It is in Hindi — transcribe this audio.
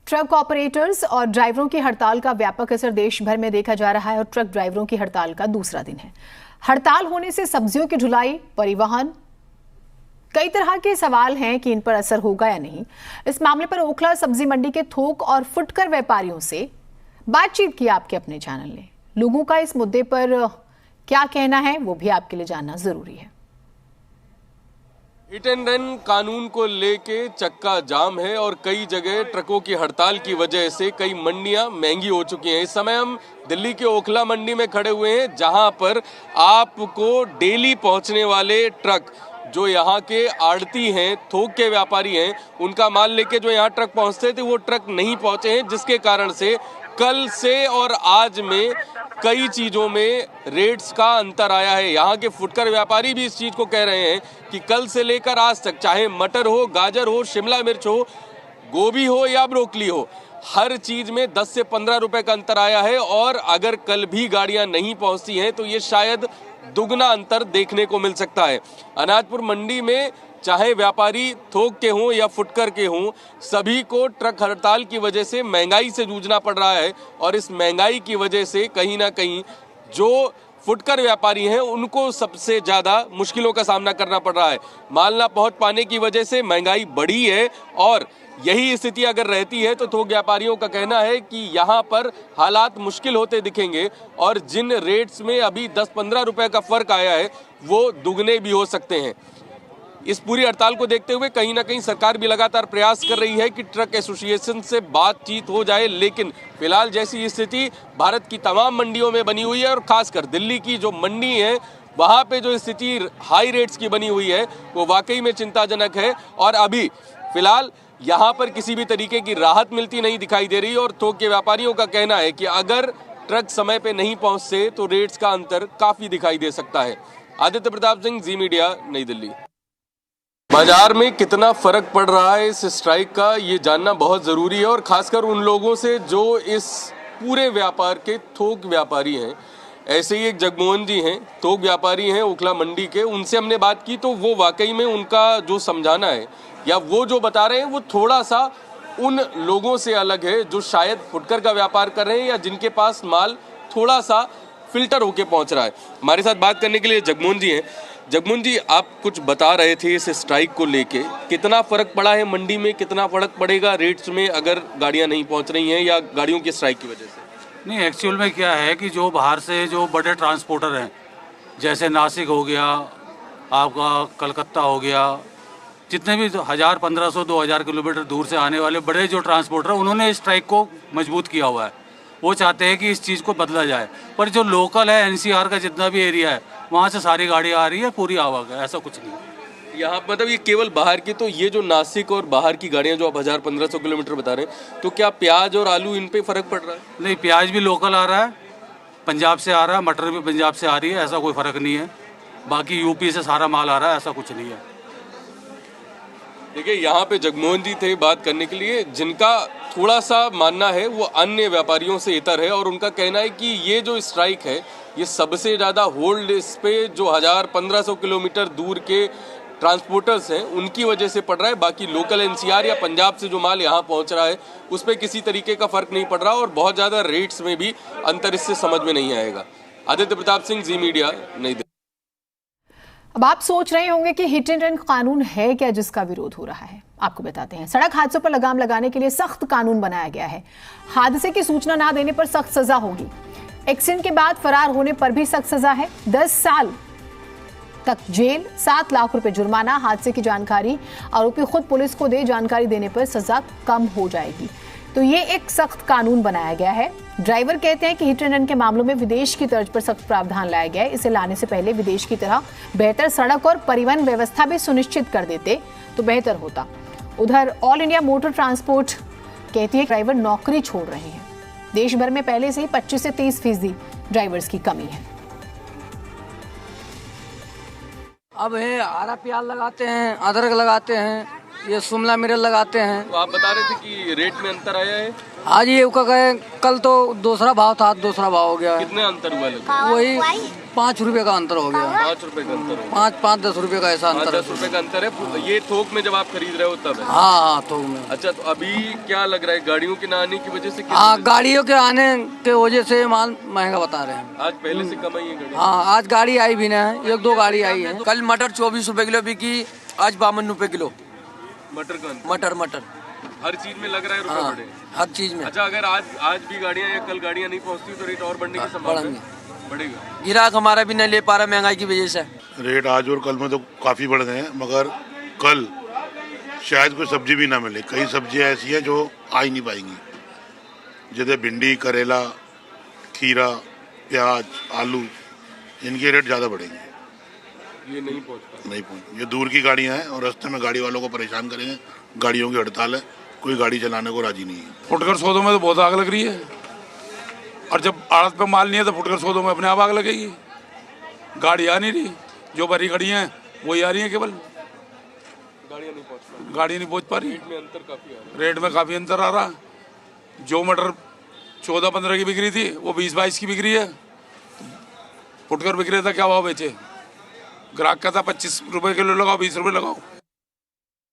ट्रक ऑपरेटर्स और ड्राइवरों की हड़ताल का व्यापक असर देश भर में देखा जा रहा है और ट्रक ड्राइवरों की हड़ताल का दूसरा दिन है। हड़ताल होने से सब्जियों की ढुलाई, परिवहन, कई तरह के सवाल हैं कि इन पर असर होगा या नहीं। इस मामले पर ओखला सब्जी मंडी के थोक और फुटकर व्यापारियों से बातचीत की आपके अपने चैनल ने। लोगों का इस मुद्दे पर क्या कहना है वो भी आपके लिए जानना जरूरी है। हिट एंड रन कानून को लेके चक्का जाम है और कई जगह ट्रकों की हड़ताल की वजह से कई मंडियां महंगी हो चुकी हैं। इस समय हम दिल्ली के ओखला मंडी में खड़े हुए हैं, जहां पर आपको डेली पहुंचने वाले ट्रक, जो यहाँ के आड़ती हैं, थोक के व्यापारी हैं, उनका माल लेके जो यहाँ ट्रक पहुंचते थे वो ट्रक नहीं पहुंचे हैं, जिसके कारण से कल से और आज में कई चीजों में रेट्स का अंतर आया है। यहाँ के फुटकर व्यापारी भी इस चीज को कह रहे हैं कि कल से लेकर आज तक, चाहे मटर हो, गाजर हो, शिमला मिर्च हो, गोभी हो या ब्रोकली हो, हर चीज में 10 से 15 रुपए का अंतर आया है। और अगर कल भी गाड़ियां नहीं पहुंचती हैं तो ये शायद दुगना अंतर देखने को मिल सकता है। अनाजपुर मंडी में चाहे व्यापारी थोक के हों या फुटकर के हों, सभी को ट्रक हड़ताल की वजह से महंगाई से जूझना पड़ रहा है। और इस महंगाई की वजह से कहीं ना कहीं जो फुटकर व्यापारी हैं उनको सबसे ज़्यादा मुश्किलों का सामना करना पड़ रहा है। माल ना पहुंच पाने की वजह से महंगाई बढ़ी है और यही स्थिति अगर रहती है तो थोक व्यापारियों का कहना है कि यहाँ पर हालात मुश्किल होते दिखेंगे और जिन रेट्स में अभी 10-15 रुपए का फर्क आया है वो दुगने भी हो सकते हैं। इस पूरी हड़ताल को देखते हुए कहीं ना कहीं सरकार भी लगातार प्रयास कर रही है कि ट्रक एसोसिएशन से बातचीत हो जाए, लेकिन फिलहाल जैसी स्थिति भारत की तमाम मंडियों में बनी हुई है और खासकर दिल्ली की जो मंडी है वहाँ पे जो स्थिति हाई रेट्स की बनी हुई है वो वाकई में चिंताजनक है। और अभी फिलहाल यहाँ पर किसी भी तरीके की राहत मिलती नहीं दिखाई दे रही और थोक के व्यापारियों का कहना है कि अगर ट्रक समय पे नहीं पहुँचते तो रेट्स का अंतर काफ़ी दिखाई दे सकता है। आदित्य प्रताप सिंह, जी मीडिया, नई दिल्ली। बाजार में कितना फर्क पड़ रहा है इस स्ट्राइक का, ये जानना बहुत ज़रूरी है और खासकर उन लोगों से जो इस पूरे व्यापार के थोक व्यापारी हैं। ऐसे ही एक जगमोहन जी हैं, थोक व्यापारी हैं ओखला मंडी के, उनसे हमने बात की तो वो वाकई में उनका जो समझाना है या वो जो बता रहे हैं वो थोड़ा सा उन लोगों से अलग है जो शायद फुटकर का व्यापार कर रहे हैं या जिनके पास माल थोड़ा सा फिल्टर होके पहुंच रहा है। हमारे साथ बात करने के लिए जगमोहन जी हैं। जगमोहन जी, आप कुछ बता रहे थे इस स्ट्राइक को लेके, कितना फर्क पड़ा है मंडी में, कितना फर्क पड़ेगा रेट्स में अगर गाड़ियां नहीं पहुंच रही हैं या गाड़ियों की स्ट्राइक की वजह से? नहीं, एक्चुअल में क्या है कि जो बाहर से जो बड़े ट्रांसपोर्टर हैं, जैसे नासिक हो गया, आपका कलकत्ता हो गया, जितने भी 1000, 1500, 2000 किलोमीटर दूर से आने वाले बड़े जो ट्रांसपोर्टर हैं, उन्होंने इस स्ट्राइक को मजबूत किया हुआ है। वो चाहते हैं कि इस चीज़ को बदला जाए। पर जो लोकल है, एनसीआर का जितना भी एरिया है, वहाँ से सारी गाड़ियाँ आ रही है, पूरी आवक है, ऐसा कुछ नहीं। यहाँ मतलब ये केवल बाहर की, तो ये जो नासिक और बाहर की गाड़ियाँ जो आप 1000-1500 किलोमीटर बता रहे हैं, तो क्या प्याज और आलू इन पे फर्क पड़ रहा है? नहीं, प्याज भी लोकल आ रहा है, पंजाब से आ रहा है, मटर भी पंजाब से आ रही है, ऐसा कोई फ़र्क नहीं है। बाकी यूपी से सारा माल आ रहा है, ऐसा कुछ नहीं है। देखिए, यहाँ पे जगमोहन जी थे बात करने के लिए, जिनका थोड़ा सा मानना है वो अन्य व्यापारियों से इतर है और उनका कहना है कि ये जो स्ट्राइक है ये सबसे ज़्यादा होल्ड इस पे जो 1000-1500 किलोमीटर दूर के ट्रांसपोर्टर्स हैं उनकी वजह से पड़ रहा है। बाकी लोकल एनसीआर या पंजाब से जो माल यहाँ पहुँच रहा है उस पर किसी तरीके का फ़र्क नहीं पड़ रहा और बहुत ज़्यादा रेट्स में भी अंतर इससे समझ में नहीं आएगा। आदित्य प्रताप सिंह, जी मीडिया, नई दिल्ली। अब आप सोच रहे होंगे कि हिट एंड रन कानून है क्या जिसका विरोध हो रहा है। आपको बताते हैं, सड़क हादसों पर लगाम लगाने के लिए सख्त कानून बनाया गया है। हादसे की सूचना ना देने पर सख्त सजा होगी। एक्सीडेंट के बाद फरार होने पर भी सख्त सजा है, 10 साल तक जेल, 7 लाख रुपए जुर्माना। हादसे की जानकारी आरोपी खुद पुलिस को दे, जानकारी देने पर सजा कम हो जाएगी। तो ये एक सख्त कानून बनाया गया है। ड्राइवर कहते हैं कि हिट एंड रन के मामलों में विदेश की तर्ज पर सख्त प्रावधान लाया गया है। इसे लाने से पहले विदेश की तरह बेहतर सड़क और परिवहन व्यवस्था भी सुनिश्चित कर देते तो बेहतर होता। उधर ऑल इंडिया मोटर ट्रांसपोर्ट कहती है ड्राइवर नौकरी छोड़ रहे हैं। देश भर में पहले से ही 25 से 30% ड्राइवर्स की कमी है। अब है हरा प्याज लगाते हैं, अदरक लगाते हैं, ये शिमला मिर्च लगाते हैं। तो आप बता रहे थे कि रेट में अंतर आया है, आज ये का गए, कल तो दूसरा भाव था, दूसरा भाव हो गया है। कितने अंतर हुआ लगभग? वही 5 रुपए का अंतर हो गया। 5 रुपए का अंतर है। 5-10 रुपए का ऐसा अंतर 10 रुपए का अंतर है। ये थोक में जब आप खरीद रहे हो तब है? हाँ थोक में। अच्छा, तो अभी क्या लग रहा है, गाड़ियों के ना आने की वजह से? हाँ, गाड़ियों के आने के वजह से माल महंगा बता रहे हैं। आज पहले से कम आई है गाड़ी? हाँ, आज गाड़ी आई भी ना है, 1-2 गाड़ी आई है। कल मटर 24 रुपए किलो बिकी, आज 52 रुपए किलो। मटर का अंतर? मटर हर चीज में लग रहा है रुपए हाँ, बढ़े? हर चीज में। अच्छा, अगर आज भी गाड़ियाँ या कल गाड़ियाँ नहीं पहुँचती तो रेट और बढ़ने की संभावना है? बढ़ेगा। ग्राहक हमारा भी नहीं ले पा रहा महंगाई की वजह से। रेट आज और कल में तो काफ़ी बढ़ गए हैं, मगर कल शायद कोई सब्जी भी ना मिले। कई सब्जियां ऐसी हैं जो आ ही नहीं पाएंगी, जैसे भिंडी, करेला, खीरा, प्याज, आलू, इनके रेट ज़्यादा बढ़ेंगे। ये नहीं पहुँच, ये दूर की गाड़ियां हैं और रास्ते में गाड़ी वालों को परेशान करेंगे। गाड़ियों की हड़ताल है, कोई गाड़ी चलाने को राजी नहीं है। फुटकर सौदों में तो बहुत आग लग रही है, और जब आड़त पे माल नहीं है तो फुटकर सौदों में अपने आप आग लगेगी। गाड़ी आ नहीं रही, जो भरी खड़ी हैं वही आ रही है, केवल गाड़ी नहीं पहुंच पा रही। रेट में अंतर काफी आ रहा है। रेट में काफ़ी अंतर आ रहा। जो मटर 14-15 की बिक रही थी वो 20-22 की बिक रही है। फुटकर बिक रहा था, क्या भाव बेचे? ग्राहक का था 25 रुपए किलो लगाओ, 20 रुपए लगाओ।